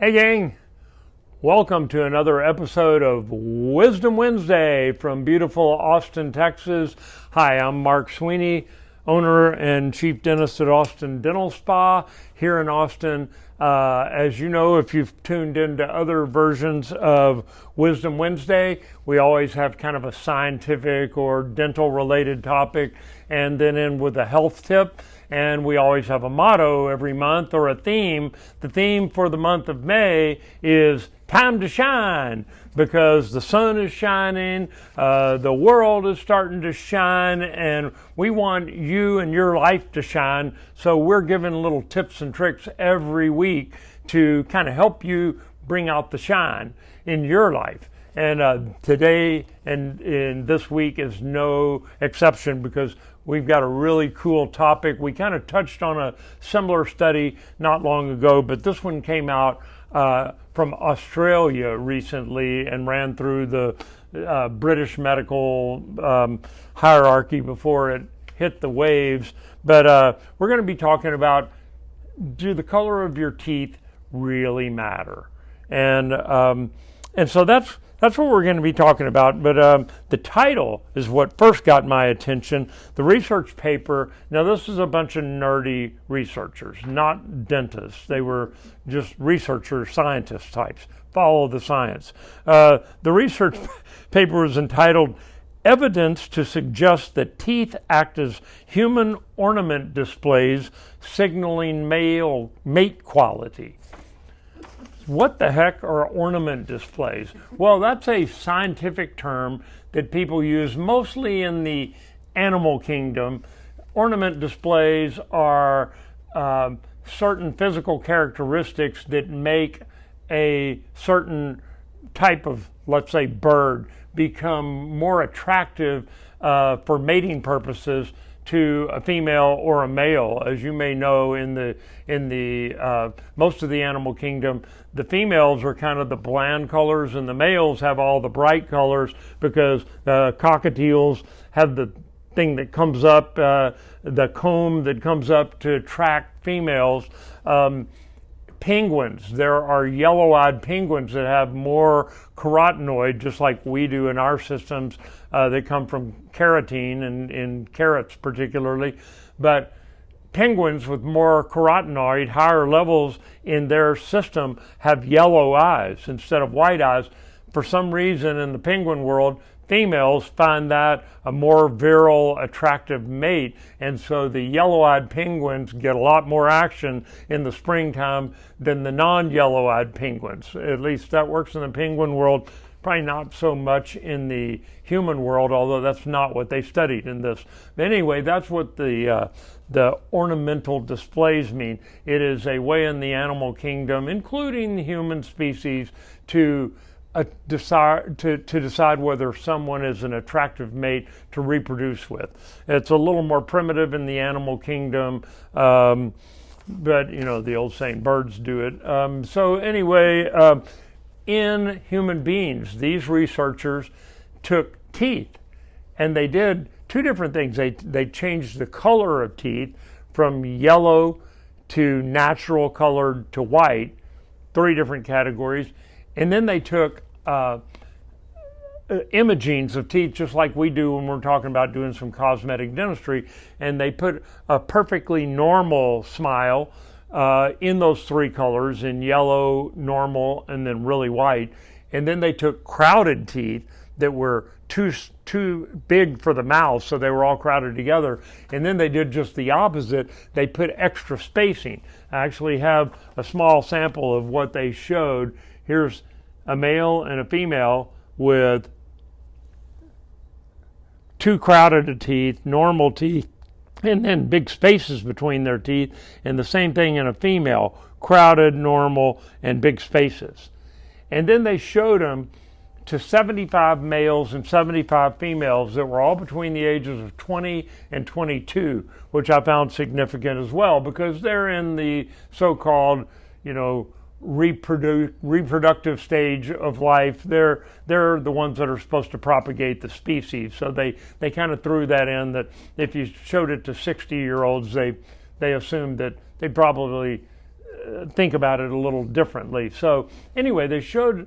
Hey gang, welcome to another episode of Wisdom Wednesday from beautiful Austin, Texas. Hi, I'm Mark Sweeney, owner and chief dentist at Austin Dental Spa here in Austin. As you know, if you've tuned into other versions of Wisdom Wednesday, we always have kind of a scientific or dental related topic and then in with a health tip. And we always have a motto every month or a theme. The theme for the month of May is time to shine, because the sun is shining, the world is starting to shine, and we want you and your life to shine. So we're giving little tips and tricks every week to kind of help you bring out the shine in your life. And today and in this week is no exception, because we've got a really cool topic. We kind of touched on a similar study not long ago, but this one came out from Australia recently and ran through the British medical hierarchy before it hit the waves. But we're going to be talking about, do the color of your teeth really matter? And so that's what we're going to be talking about. But the title is what first got my attention. The research paper, now this is a bunch of nerdy researchers, not dentists. They were just researchers, scientist types, follow the science. The research paper was entitled Evidence to Suggest that Teeth Act as Human Ornament Displays Signaling Mate Quality. What the heck are ornament displays? Well, that's a scientific term that people use mostly in the animal kingdom. Ornament displays are certain physical characteristics that make a certain type of, let's say, bird become more attractive for mating purposes to a female or a male. As you may know, in the most of the animal kingdom, the females are kind of the bland colors and the males have all the bright colors, because cockatiels have the thing that comes up, the comb that comes up to attract females. Penguins, there are yellow-eyed penguins that have more carotenoid, just like we do in our systems, that come from carotene and in carrots particularly. But penguins with more carotenoid, higher levels in their system, have yellow eyes instead of white eyes. For some reason in the penguin world, females find that a more virile, attractive mate, and so the yellow-eyed penguins get a lot more action in the springtime than the non-yellow-eyed penguins. At least that works in the penguin world, probably not so much in the human world, although that's not what they studied in this. But anyway, that's what the ornamental displays mean. It is a way in the animal kingdom, including the human species, to decide whether someone is an attractive mate to reproduce with. It's a little more primitive in the animal kingdom, but you know, the old saying, birds do it. So anyway, in human beings, these researchers took teeth and they did two different things. They changed the color of teeth from yellow to natural colored to white, 3 different categories. And then they took imagings of teeth, just like we do when we're talking about doing some cosmetic dentistry, and they put a perfectly normal smile in those 3 colors, in yellow, normal, and then really white. And then they took crowded teeth that were too big for the mouth, so they were all crowded together. And then they did just the opposite. They put extra spacing. I actually have a small sample of what they showed. Here's a male and a female with 2 crowded teeth, normal teeth, and then big spaces between their teeth. And the same thing in a female, crowded, normal, and big spaces. And then they showed them to 75 males and 75 females that were all between the ages of 20 and 22, which I found significant as well, because they're in the so-called, reproductive stage of life. They're the ones that are supposed to propagate the species. So they kind of threw that in, that if you showed it to 60-year-olds, they assumed that they'd probably think about it a little differently. So anyway, they showed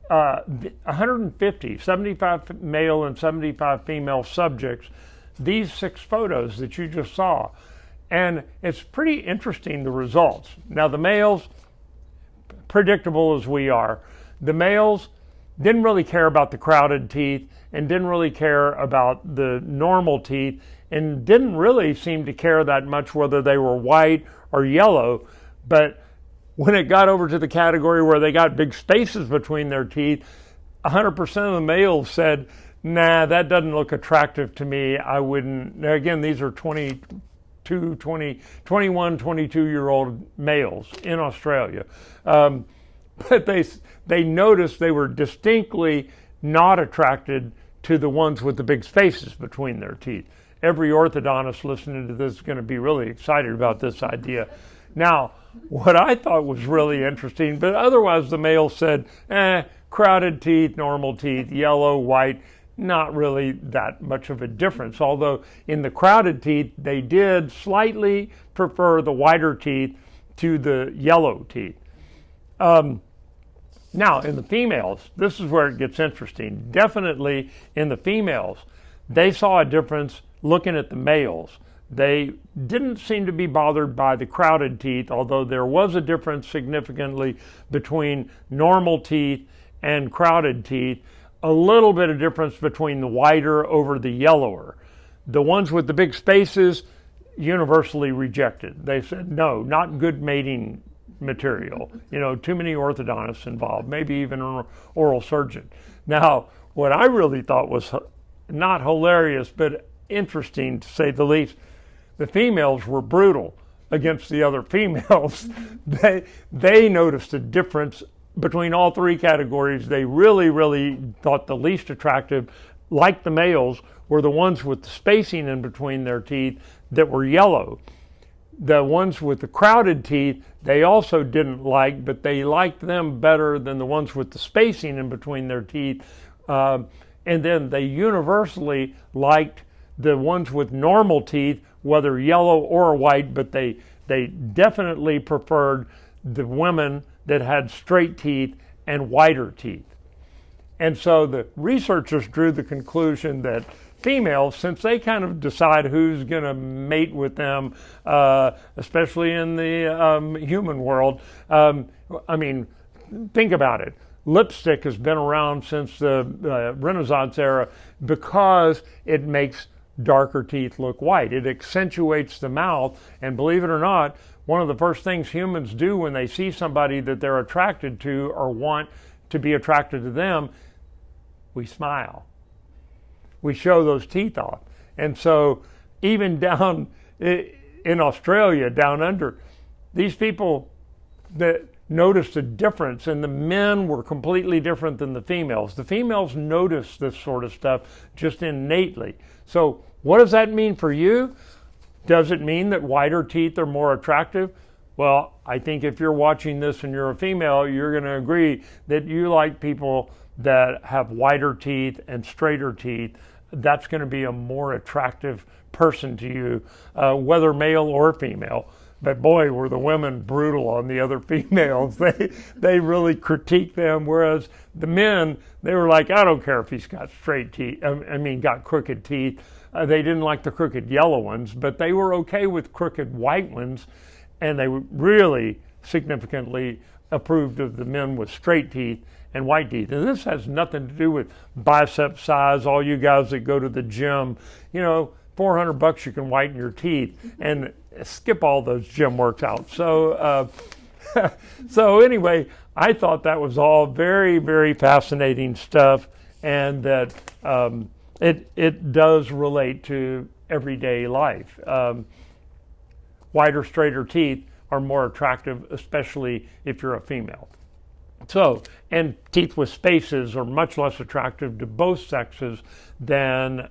150, 75 male and 75 female subjects, these 6 photos that you just saw. And it's pretty interesting, the results. Now the males, predictable as we are, the males didn't really care about the crowded teeth and didn't really care about the normal teeth and didn't really seem to care that much whether they were white or yellow. But when it got over to the category where they got big spaces between their teeth, 100% of the males said, nah, that doesn't look attractive to me. I wouldn't. Now, again, these are 21, 22-year-old males in Australia. But they noticed they were distinctly not attracted to the ones with the big spaces between their teeth. Every orthodontist listening to this is going to be really excited about this idea. Now, what I thought was really interesting, but otherwise the males said, crowded teeth, normal teeth, yellow, white, not really that much of a difference. Although in the crowded teeth, they did slightly prefer the whiter teeth to the yellow teeth. Now, in the females, this is where it gets interesting. Definitely in the females, they saw a difference looking at the males. They didn't seem to be bothered by the crowded teeth, although there was a difference significantly between normal teeth and crowded teeth. A little bit of difference between the whiter over the yellower. The ones with the big spaces, universally rejected. They said, no, not good mating material. Too many orthodontists involved, maybe even an oral surgeon. Now, what I really thought was not hilarious, but interesting to say the least, the females were brutal against the other females. They noticed a difference between all 3 categories. They really thought the least attractive, like the males, were the ones with the spacing in between their teeth that were yellow. The ones with the crowded teeth, they also didn't like, but they liked them better than the ones with the spacing in between their teeth. And then they universally liked the ones with normal teeth, whether yellow or white, but they definitely preferred the women that had straight teeth and whiter teeth. And so the researchers drew the conclusion that females, since they kind of decide who's going to mate with them, especially in the human world, think about it. Lipstick has been around since the Renaissance era because it makes darker teeth look white. It accentuates the mouth, and believe it or not, one of the first things humans do when they see somebody that they're attracted to or want to be attracted to them, we smile. We show those teeth off. And so even down in Australia, down under, these people that noticed a difference, and the men were completely different than the females. The females notice this sort of stuff just innately. So what does that mean for you? Does it mean that whiter teeth are more attractive? Well, I think if you're watching this and you're a female, you're going to agree that you like people that have whiter teeth and straighter teeth. That's going to be a more attractive person to you, whether male or female. But boy, were the women brutal on the other females. They really critiqued them, whereas the men, they were like, I don't care if he's got straight teeth, got crooked teeth. They didn't like the crooked yellow ones, but they were okay with crooked white ones, and they really significantly approved of the men with straight teeth and white teeth. And this has nothing to do with bicep size. All you guys that go to the gym, $400 you can whiten your teeth, and skip all those gym workouts. So anyway, I thought that was all very, very fascinating stuff, and that it does relate to everyday life. Wider, straighter teeth are more attractive, especially if you're a female. So, and teeth with spaces are much less attractive to both sexes than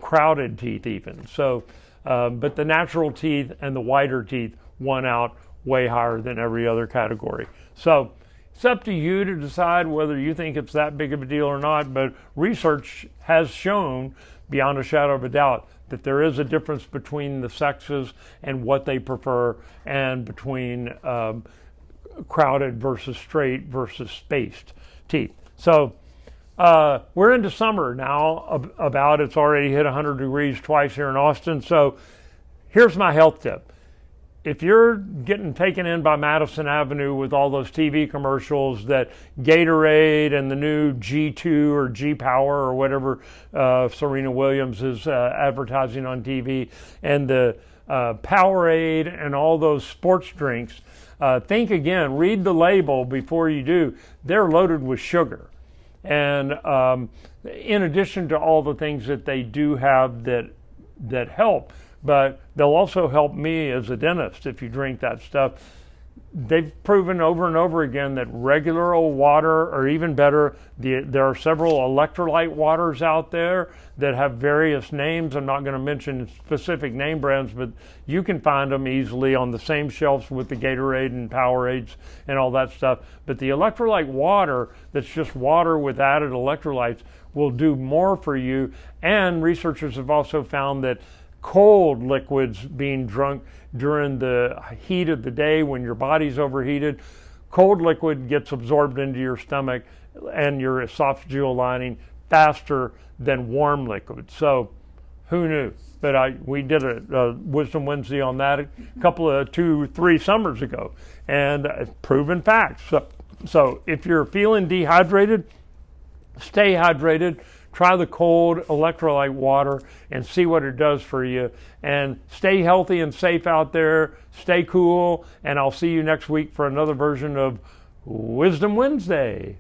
crowded teeth even. So, but the natural teeth and the wider teeth won out way higher than every other category. So it's up to you to decide whether you think it's that big of a deal or not, but research has shown beyond a shadow of a doubt that there is a difference between the sexes and what they prefer, and between crowded versus straight versus spaced teeth. So we're into summer now. It's already hit 100 degrees twice here in Austin. So here's my health tip. If you're getting taken in by Madison Avenue with all those TV commercials that Gatorade and the new G2 or G-Power or whatever Serena Williams is advertising on TV, and the Powerade and all those sports drinks, think again, read the label before you do. They're loaded with sugar. And in addition to all the things that they do have that help, but they'll also help me as a dentist if you drink that stuff. They've proven over and over again that regular old water, or even better, there are several electrolyte waters out there that have various names. I'm not going to mention specific name brands, but you can find them easily on the same shelves with the Gatorade and Powerades and all that stuff. But the electrolyte water, that's just water with added electrolytes, will do more for you. And researchers have also found that cold liquids being drunk during the heat of the day when your body's overheated, cold liquid gets absorbed into your stomach and your esophageal lining faster than warm liquid. So who knew? But we did a Wisdom Wednesday on that a couple of 2-3 summers ago, and proven facts. So if you're feeling dehydrated, stay hydrated. Try the cold electrolyte water and see what it does for you. And stay healthy and safe out there. Stay cool. And I'll see you next week for another version of Wisdom Wednesday.